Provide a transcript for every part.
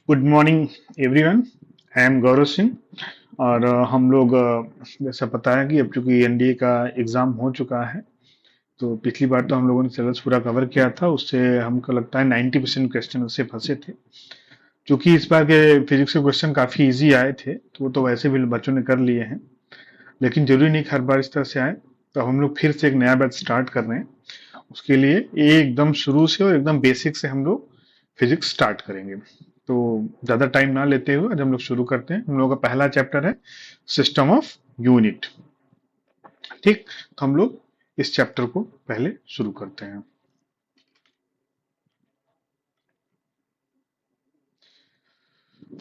Good morning everyone. I am Gaurav Singh. और हम लोग जैसा पता है कि अब चूंकि एनडीए का एग्जाम हो चुका है, तो पिछली बार तो हम लोगों ने सिलेबस पूरा कवर किया था। उससे हमको लगता है 90% क्वेश्चन उससे फंसे थे। क्योंकि इस बार के फिजिक्स के क्वेश्चन काफी इजी आए थे, तो वो तो वैसे भी बच्चों ने कर लिए हैं। लेकिन जरूरी नहीं कि हर बार इस तरह से आए। तो हम लोग फिर से एक नया बैच स्टार्ट कर रहे हैं। उसके लिए एकदम शुरू से और एकदम बेसिक से हम लोग फिजिक्स स्टार्ट करेंगे। तो ज्यादा टाइम ना लेते हुए आज हम लोग शुरू करते हैं। हम लोग का पहला चैप्टर है सिस्टम ऑफ यूनिट। ठीक, तो हम लोग इस चैप्टर को पहले शुरू करते हैं।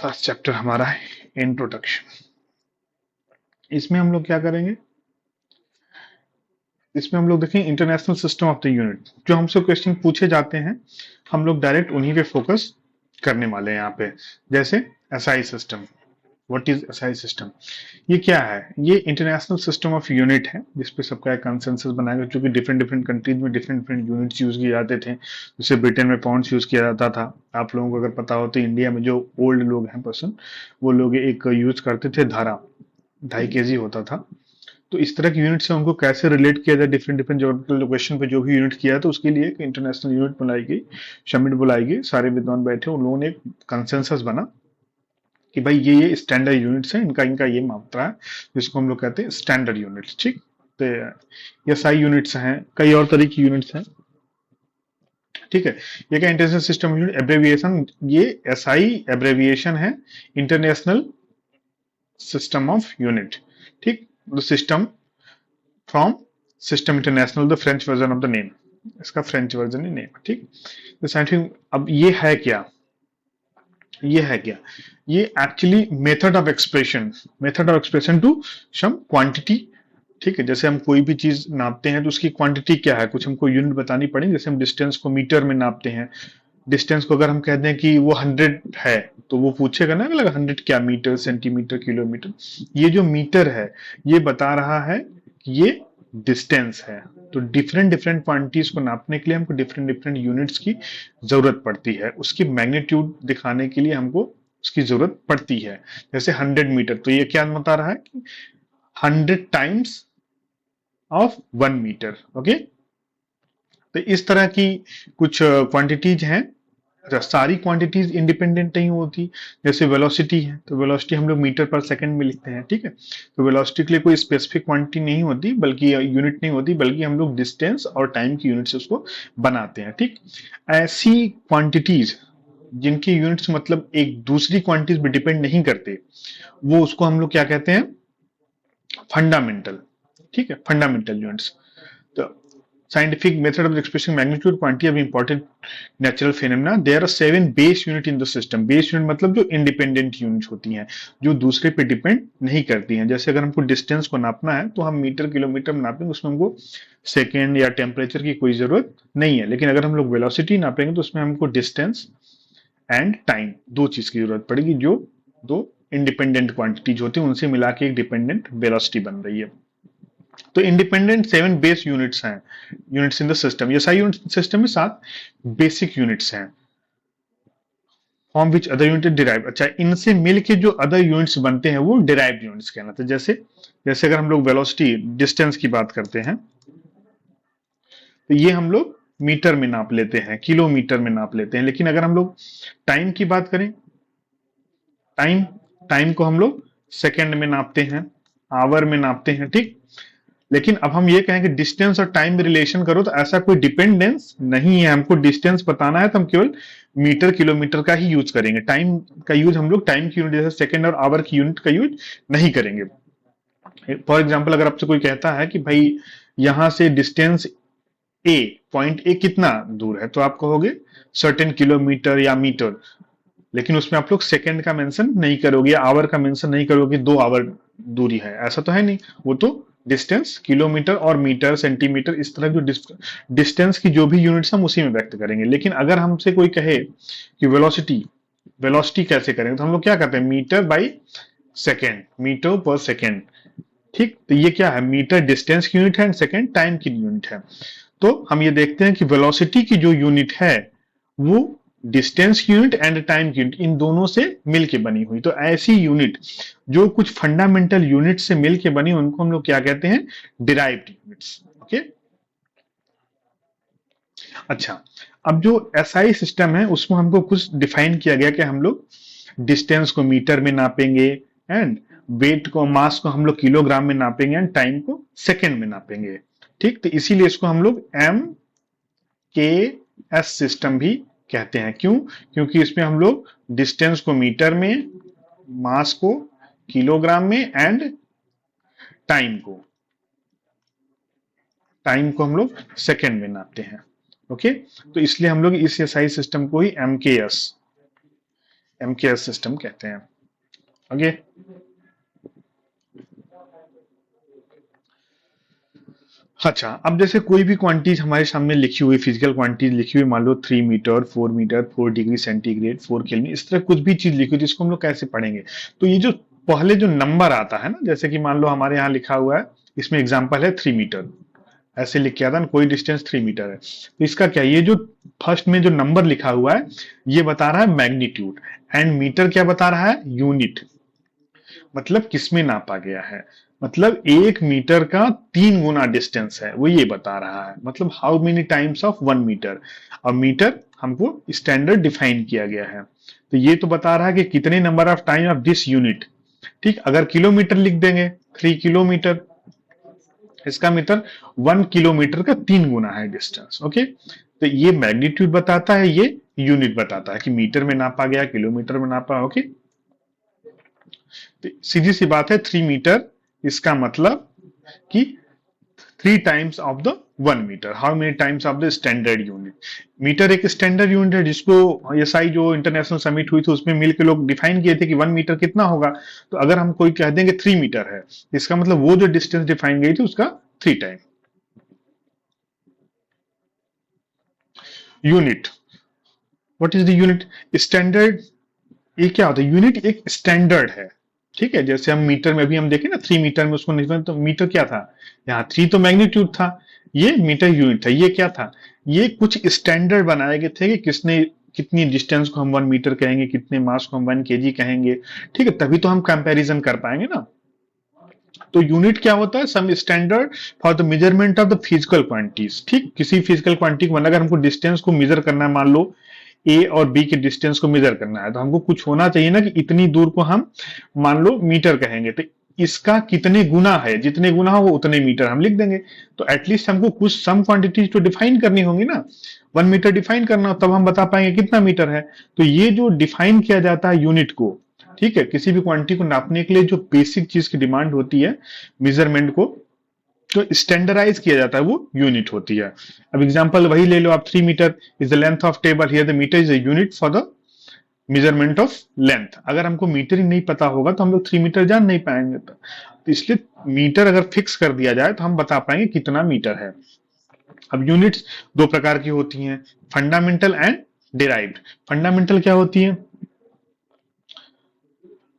फर्स्ट चैप्टर हमारा है इंट्रोडक्शन। इसमें हम लोग क्या करेंगे, इसमें हम लोग देखेंगे international system of the unit. जो हमसे क्वेश्चन पूछे जाते हैं हम लोग डायरेक्ट उन्हीं पे फोकस करने वाले हैं यहाँ पे। जैसे SI system. What is SI system? ये क्या है? ये इंटरनेशनल सिस्टम ऑफ यूनिट है जिसपे सबका एक कंसेंसस बनाएगा, क्योंकि डिफरेंट डिफरेंट कंट्रीज में डिफरेंट डिफरेंट यूनिट्स यूज किए जाते थे। जैसे ब्रिटेन में पाउंड्स यूज किया जाता था। आप लोगों को अगर पता हो तो इंडिया में जो ओल्ड लोग हैं पर्सन, वो लोग एक यूज करते थे धारा, 2.5 kg होता था। तो इस तरह की यूनिट से उनको कैसे रिलेट किया जाए डिफरेंट डिफरेंट ज्योग्राफिकल लोकेशन पे जो भी यूनिट किया है, तो उसके लिए एक इंटरनेशनल यूनिट बनाई गई, समिट बुलाई गई, सारे विद्वान बैठे, उन लोगों ने एक कंसेंसस बना कि भाई ये स्टैंडर्ड यूनिट्स हैं, इनका इनका ये मात्रा है, जिसको हम लोग कहते हैं स्टैंडर्ड यूनिट्स। ठीक, तो ये SI यूनिट्स हैं, कई और तरह की यूनिट्स हैं। ठीक है, ये क्या इंटरनेशनल सिस्टम यूनिट एब्रेविएशन, ये SI एब्रेविएशन है, इंटरनेशनल सिस्टम ऑफ यूनिट। ठीक, the system from system international, the French version of the name, इसका फ्रेंच वर्जन ही नेम। ठीक, द साइंटिफिक, अब ये है क्या, ये है क्या, ये actually method of expression, method of expression to some quantity. ठीक है, जैसे हम कोई भी चीज नापते हैं तो उसकी क्वांटिटी क्या है, कुछ हमको यूनिट बतानी पड़ेगी। जैसे हम डिस्टेंस को मीटर में नापते हैं, डिस्टेंस को अगर हम कहते हैं कि वो 100 है, तो वो पूछेगा ना कि 100 क्या, मीटर, सेंटीमीटर, किलोमीटर। ये जो मीटर है ये बता रहा है कि ये डिस्टेंस है। तो डिफरेंट डिफरेंट क्वांटिटीज को नापने के लिए हमको डिफरेंट डिफरेंट यूनिट्स की जरूरत पड़ती है। उसकी मैग्नीट्यूड दिखाने के लिए हमको उसकी जरूरत पड़ती है। जैसे 100 मीटर, तो ये क्या बता रहा है कि 100 टाइम्स ऑफ 1 मीटर। ओके, तो इस तरह की कुछ क्वांटिटीज हैं। सारी क्वांटिटीज इंडिपेंडेंट नहीं होती। जैसे वेलोसिटी है, तो वेलोसिटी हम लोग मीटर पर सेकंड में लिखते हैं। ठीक है, तो वेलोसिटी के लिए कोई स्पेसिफिक क्वांटिटी नहीं होती, बल्कि यूनिट नहीं होती, बल्कि हम लोग डिस्टेंस और टाइम की यूनिट से उसको बनाते हैं। ठीक, ऐसी क्वांटिटीज जिनकी यूनिट्स मतलब एक दूसरी क्वांटिटीज पे डिपेंड नहीं करते, वो उसको हम लोग क्या कहते हैं, फंडामेंटल। ठीक है, फंडामेंटल यूनिट्स। तो scientific method of expressing magnitude quantity of important natural phenomena, there are 7 base unit in the system। base unit मतलब जो independent unit होती हैं, जो दूसरे पे डिपेंड नहीं करती हैं। जैसे अगर हमको डिस्टेंस को नापना है तो हम मीटर किलोमीटर में नापेंगे, उसमें हमको सेकेंड या टेम्परेचर की कोई जरूरत नहीं है। लेकिन अगर हम लोग वेलोसिटी नापेंगे तो उसमें हमको डिस्टेंस एंड टाइम, दो चीज की जरूरत पड़ेगी, जो दो इंडिपेंडेंट क्वांटिटीज होती है, उनसे मिला के एक डिपेंडेंट वेलोसिटी बन रही है। तो इंडिपेंडेंट 7 बेस यूनिट्स हैं, यूनिट्स इन द सिस्टम। ये सारी यूनिट सिस्टम में 7 बेसिक यूनिट्स हैं। From which other unit derive, अच्छा इनसे मिलके जो अदर यूनिट्स बनते हैं वो डिराइव्ड यूनिट्स कहलाते हैं। जैसे जैसे अगर हम लोग वेलोसिटी डिस्टेंस की बात करते हैं, तो ये हम लोग मीटर में नाप लेते हैं, किलोमीटर में नाप लेते हैं। लेकिन अगर हम लोग टाइम की बात करें, टाइम टाइम को हम लोग सेकेंड में नापते हैं, आवर में नापते हैं। ठीक, लेकिन अब हम ये कहें कि डिस्टेंस और टाइम में रिलेशन करो, तो ऐसा कोई डिपेंडेंस नहीं है। हमको डिस्टेंस बताना है तो हम केवल मीटर किलोमीटर का ही यूज करेंगे। टाइम का यूज हम लोग टाइम की यूनिट जैसे सेकंड और आवर की यूनिट का यूज नहीं करेंगे। फॉर एग्जांपल अगर आपसे कोई कहता है कि भाई यहां से डिस्टेंस ए, पॉइंट ए कितना दूर है, तो आप कहोगे सर्टेन किलोमीटर या मीटर। लेकिन उसमें आप लोग सेकंड का मेंशन नहीं करोगे, आवर का मेंशन नहीं करोगे, 2 आवर दूरी है, ऐसा तो है नहीं। वो तो डिस्टेंस किलोमीटर और मीटर, सेंटीमीटर, इस तरह जो डिस्टेंस की जो भी यूनिट्स हम उसी में व्यक्त करेंगे। लेकिन अगर हमसे कोई कहे कि वेलोसिटी, वेलोसिटी कैसे करेंगे, तो हम लोग क्या करते हैं, मीटर बाई सेकेंड, मीटर पर सेकेंड। ठीक, तो ये क्या है, मीटर डिस्टेंस की यूनिट है एंड सेकेंड टाइम की यूनिट है। तो हम ये देखते हैं कि वेलोसिटी की जो यूनिट है वो डिस्टेंस की यूनिट एंड टाइम की यूनिट, इन दोनों से मिलके बनी हुई। तो ऐसी यूनिट जो कुछ फंडामेंटल यूनिट से मिलके बनी, उनको हम लोग क्या कहते हैं? Derived units. ओके। अच्छा, अब जो एसआई सिस्टम है उसमें हमको कुछ डिफाइन किया गया कि हम लोग डिस्टेंस को मीटर में नापेंगे, एंड वेट को, मास को हम लोग किलोग्राम में नापेंगे, एंड टाइम को सेकंड में नापेंगे। ठीक, तो इसीलिए इसको हम लोग एम के एस सिस्टम भी कहते हैं। क्यों? क्योंकि इसमें हम लोग डिस्टेंस को मीटर में, मास को किलोग्राम में, एंड टाइम को हम लोग सेकेंड में नापते हैं। ओके, तो इसलिए हम लोग इस एसआई सिस्टम को ही एमकेएस सिस्टम कहते हैं। आगे, अच्छा, अब जैसे कोई भी क्वांटिटीज हमारे सामने लिखी हुई, फिजिकल क्वांटिटीज लिखी हुई, मान लो 3 metre, 4 metre, 4 degree centigrade, 4 kelvin, इस तरह कुछ भी चीज लिखी हुई, जिसको हम लोग कैसे पढ़ेंगे? तो ये जो पहले जो नंबर आता है ना, जैसे कि मान लो हमारे यहाँ लिखा हुआ है, इसमें एग्जाम्पल है 3 मीटर, ऐसे लिख के आता है, कोई डिस्टेंस 3 मीटर है, तो इसका क्या, ये जो फर्स्ट में जो नंबर लिखा हुआ है, ये बता रहा है मैग्नीट्यूड, एंड मीटर क्या बता रहा है? यूनिट, मतलब किसमें नापा गया है, मतलब 1 मीटर का 3 गुना डिस्टेंस है, वो ये बता रहा है, मतलब how many times of 1 metre. और मीटर हमको स्टैंडर्ड डिफाइन किया गया है, तो ये तो बता रहा है कि कितने number of time of this unit. ठीक, अगर किलोमीटर लिख देंगे, 3 किलोमीटर, इसका मीटर 1 किलोमीटर का 3 गुना है डिस्टेंस। ओके, तो ये मैग्नीट्यूड बताता है, ये यूनिट बताता है कि मीटर में नापा गया, किलोमीटर में नापा। ओके, तो सीधी सी बात है, 3 मीटर, इसका मतलब कि 3 times of the 1 metre. How many times of the standard unit? Metre एक स्टैंडर्ड यूनिट है, जिसको एसआई जो इंटरनेशनल समिट हुई थी उसमें मिलकर लोग डिफाइन किए थे कि 1 मीटर कितना होगा। तो अगर हम कोई कह देंगे 3 मीटर है, इसका मतलब वो जो डिस्टेंस डिफाइन गई थी उसका 3 time. Unit, what is the unit? Standard, ये क्या होता है? यूनिट एक स्टैंडर्ड है। ठीक है, जैसे हम मीटर में भी हम देखें ना, 3 मीटर में उसको नहीं, तो मीटर क्या था, यहाँ 3 तो मैग्नीट्यूड था, ये मीटर यूनिट था। ये क्या था? ये कुछ स्टैंडर्ड बनाए गए थे कि किसने, कितनी डिस्टेंस को हम 1 मीटर कहेंगे, कितने मास को हम 1 केजी कहेंगे। ठीक है, तभी तो हम कंपैरिजन कर पाएंगे ना। तो यूनिट क्या होता है? Some standard for the measurement of the physical quantities. ठीक, किसी फिजिकल क्वांटिटी को, अगर हमको डिस्टेंस को मेजर करना है, मान लो ए और बी के डिस्टेंस को मेजर करना है, तो हमको कुछ होना चाहिए ना कि इतनी दूर को हम मान लो मीटर कहेंगे, तो इसका कितने गुना है, जितने गुना हो वो उतने मीटर हम लिख देंगे। तो एटलीस्ट हमको कुछ सम क्वांटिटीज तो डिफाइन करनी होंगी ना, 1 मीटर डिफाइन करना, तब हम बता पाएंगे कितना मीटर है। तो ये जो डिफाइन किया जाता है यूनिट को, ठीक है, किसी भी क्वांटिटी को नापने के लिए जो बेसिक चीज की डिमांड होती है, मेजरमेंट को जो स्टैंडर्डाइज किया जाता है, वो यूनिट होती है। अब एग्जांपल वही ले लो आप, 3 metre is the length of table, here the metre is a unit for the measurement of length. अगर हमको मीटर ही नहीं पता होगा तो हम लोग 3 मीटर जान नहीं पाएंगे, तो इसलिए मीटर अगर फिक्स कर दिया जाए तो हम बता पाएंगे कितना मीटर है। अब यूनिट्स दो प्रकार की होती हैं, फंडामेंटल एंड डिराइव्ड। फंडामेंटल क्या होती है?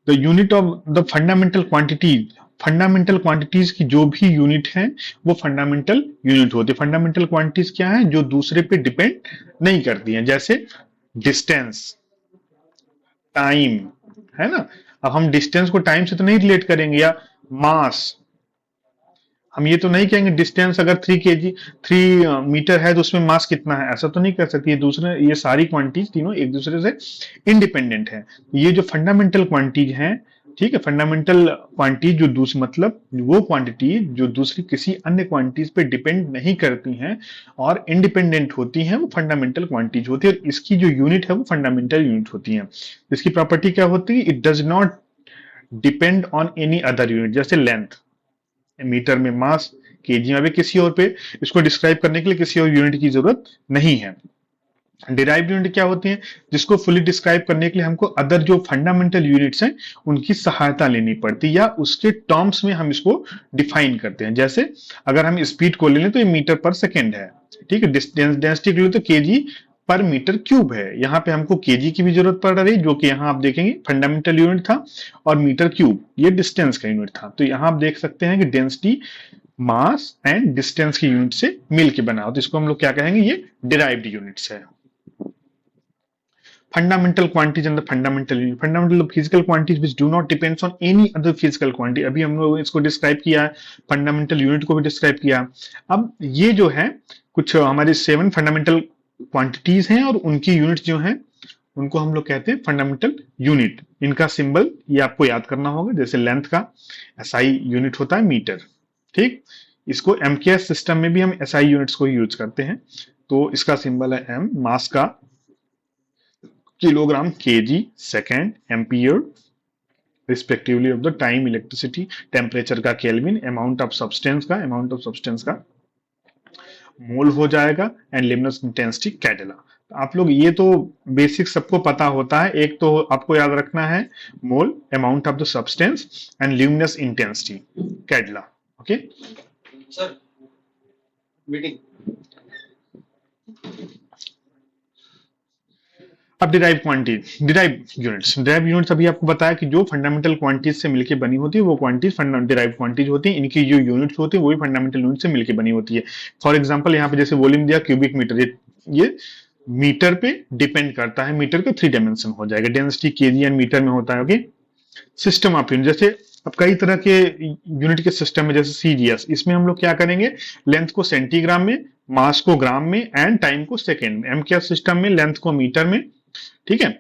The unit of the fundamental quantities, fundamental quantities की जो भी यूनिट है वो फंडामेंटल यूनिट होती है। फंडामेंटल क्वांटिटीज क्या है? जो दूसरे पे डिपेंड नहीं करती हैं, जैसे डिस्टेंस, टाइम, है ना। अब हम डिस्टेंस को टाइम से तो नहीं रिलेट करेंगे, या मास, हम ये तो नहीं कहेंगे डिस्टेंस अगर 3 केजी, 3 मीटर है तो उसमें मास कितना है, ऐसा तो नहीं कर सकती। ये दूसरे, ये सारी क्वांटिटीज तीनों एक दूसरे से इंडिपेंडेंट है। ये जो फंडामेंटल क्वांटिटीज हैं, ठीक है, फंडामेंटल क्वांटिटी जो दूसरी, मतलब वो क्वांटिटी जो दूसरी किसी अन्य क्वांटिटीज पे डिपेंड नहीं करती हैं और इंडिपेंडेंट होती हैं, वो फंडामेंटल क्वांटिटीज होती है। और इसकी जो यूनिट है वो फंडामेंटल यूनिट होती है। इसकी प्रॉपर्टी क्या होती है? It does not depend on any other unit, जैसे लेंथ, मीटर में मास, केजी में भी किसी और पे, इसको डिस्क्राइब करने के लिए किसी और यूनिट की जरूरत नहीं है। डिराइव्ड यूनिट क्या होती है? जिसको फुली डिस्क्राइब करने के लिए हमको अदर जो फंडामेंटल यूनिट्स हैं उनकी सहायता लेनी पड़ती है, या उसके टर्म्स में हम इसको डिफाइन करते हैं। जैसे अगर हम स्पीड को ले लें तो ये मीटर पर सेकेंड है, ठीक है। डेंसिटी को ले तो केजी पर मीटर क्यूब है। यहाँ पे हमको केजी की भी जरूरत पड़ रही, जो कि यहाँ आप देखेंगे फंडामेंटल यूनिट था, और मीटर क्यूब ये डिस्टेंस का यूनिट था। तो यहाँ आप देख सकते हैं कि डेंसिटी मास एंड डिस्टेंस की यूनिट से मिलके बना हो, तो इसको हम लोग क्या कहेंगे? ये डिराइव्ड यूनिट्स है। fundamental quantities and the fundamental unit. Fundamental physical quantities which do not depends on any other physical quantity. अभी हम लोग इसको डिस्क्राइब किया है, फंडामेंटल यूनिट को भी डिस्क्राइब किया। अब ये जो है कुछ हमारे 7 फंडामेंटल क्वांटिटीज हैं और उनकी यूनिट जो हैं उनको हम लोग कहते हैं फंडामेंटल यूनिट। इनका सिंबल ये आपको याद करना होगा, जैसे लेंथ का एसआई यूनिट होता है मीटर, ठीक। इसको एमकेएस सिस्टम में भी हम एसआई यूनिट्स को यूज करते हैं। तो इसका सिंबल है एम, मास का kilogram, KG, second, ampere respectively of the time, electricity, temperature का केल्विन, अमाउंट ऑफ सब्सटेंस का मोल हो जाएगा, एंड लिमिनस इंटेंसिटी कैडेला। आप लोग ये तो बेसिक सबको पता होता है। एक तो आपको याद रखना है mole, amount of the substance and luminous intensity candela. Okay sir, meeting. अब डिराइव क्वांटिटी, डिराइव यूनिट्स अभी आपको बताया कि जो फंडामेंटल क्वांटिटीज से मिलकर बनी होती है वो क्वांटिटीज डिराइव क्वांटिटीज होती है। इनकी जो यूनिट्स होती है वो भी फंडामेंटल यूनिट से मिलकर बनी होती है। फॉर एग्जांपल यहाँ पे जैसे वॉल्यूम दिया क्यूबिक मीटर, ये मीटर पे डिपेंड करता है, मीटर का 3 डायमेंशन हो जाएगा। डेंसिटी केजी एंड मीटर में होता है। ओके, सिस्टम ऑफ यूनिट, जैसे अब कई तरह के यूनिट के सिस्टम में, जैसे सीजीएस, इसमें हम लोग क्या करेंगे, लेंथ को सेंटीग्राम में, मास को ग्राम में एंड टाइम को सेकेंड में। एमकेएस सिस्टम में लेंथ को मीटर में, ठीक है,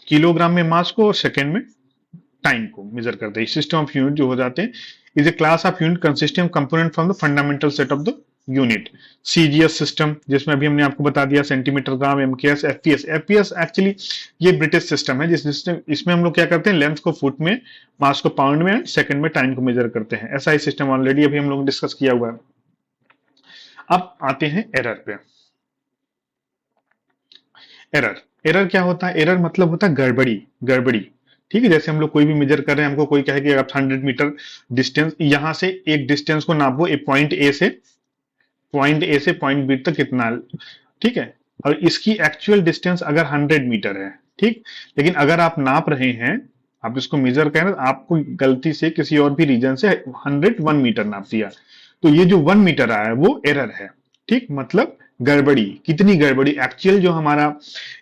किलोग्राम में मास को और सेकेंड में टाइम को मेजर करते हैं। सिस्टम ऑफ यूनिट जो हो जाते हैं is a class of unit consisting component from the fundamental set of the unit. CGS system, जिसमें अभी हमने आपको बता दिया सेंटीमीटर, ग्राम, एमकेएस, एफपीएस। एफपीएस एक्चुअली ये ब्रिटिश सिस्टम है, जिस सिस्टम इसमें हम लोग क्या करते हैं, लेंथ को फुट में, मास को पाउंड में, सेकंड में टाइम को मेजर करते हैं। ऐसा ही सिस्टम ऑलरेडी अभी हम लोग डिस्कस किया हुआ है। अब आते हैं एरर पे। एरर क्या होता है? एरर मतलब होता है गड़बड़ी। ठीक है, जैसे हम लोग कोई भी मेजर कर रहे हैं, हमको कोई कहे कि आप 100 मीटर डिस्टेंस, यहां से एक डिस्टेंस को नापो, एक पॉइंट ए से पॉइंट बी तक कितना, ठीक है, और इसकी एक्चुअल डिस्टेंस अगर 100 मीटर है, ठीक, लेकिन अगर आप नाप रहे हैं, आप इसको मेजर करें, आपको गलती से किसी और भी रीजन से 101 मीटर नाप दिया, तो ये जो 1 मीटर आया है वो एरर है। ठीक, मतलब गड़बड़ी। कितनी गड़बड़ी? एक्चुअल जो हमारा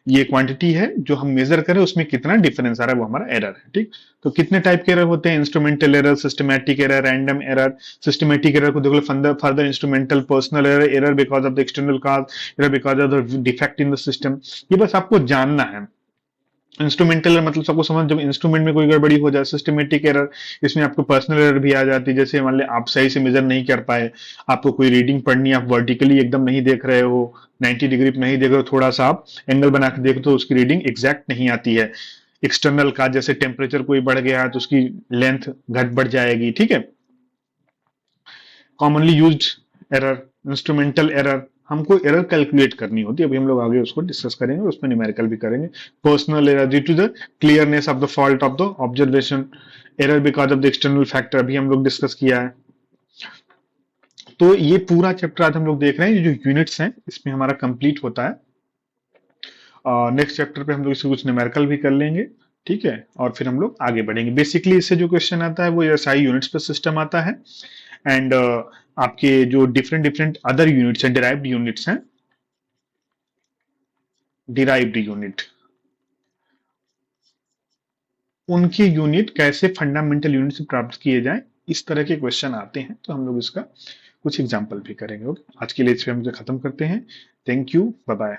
ये क्वांटिटी है जो हम मेजर करें उसमें कितना डिफरेंस आ रहा है, वो हमारा एरर है। ठीक, तो कितने टाइप के एरर होते हैं? Instrumental error, systematic error, random error. Systematic error को देखो, further instrumental, personal error, error because of the external cause, error because of the defect in the system. ये बस आपको जानना है। इंस्ट्रूमेंटल एरर मतलब सबको समझ, जब इंस्ट्रूमेंट में कोई गड़बड़ी हो जाए। सिस्टमेटिक एरर, इसमें आपको पर्सनल एरर भी आ जाती है, जैसे मान लिया आप सही से मेजर नहीं कर पाए, आपको कोई रीडिंग पढ़नी है, आप वर्टिकली एकदम नहीं देख रहे हो, 90 डिग्री पे नहीं देख रहे हो, थोड़ा सा आप एंगल बना के देखो तो उसकी रीडिंग एग्जैक्ट नहीं आती है। एक्सटर्नल का, जैसे टेम्परेचर कोई बढ़ गया है तो उसकी लेंथ घट बढ़ जाएगी। ठीक है, commonly used error, instrumental error, हमको एरर कैलकुलेट करनी होती है, अभी हम लोग आगे उसको डिस्कस करेंगे, उसमें न्यूमेरिकल भी करेंगे। Personal error, due to the clearness of the fault of the observation. Error because of the external factor, अभी हम लोग डिस्कस किया है। तो ये पूरा चैप्टर आज हम लोग देख रहे हैं, ये जो यूनिट्स हैं इसमें हमारा कंप्लीट होता है। नेक्स्ट चैप्टर पे हम लोग इससे कुछ न्यूमेरिकल भी कर लेंगे, ठीक है, और फिर हम लोग आगे बढ़ेंगे। बेसिकली इससे जो क्वेश्चन आता है वो एसआई यूनिट्स पे सिस्टम आता है, एंड आपके जो डिफरेंट अदर यूनिट्स हैं, डिराइव्ड यूनिट्स हैं, डिराइव्ड यूनिट, उनकी यूनिट कैसे फंडामेंटल यूनिट से प्राप्त किए जाए, इस तरह के क्वेश्चन आते हैं, तो हम लोग इसका कुछ एग्जाम्पल भी करेंगे। ओके, आज के लिए इस पे हम खत्म करते हैं। Thank you, bye bye.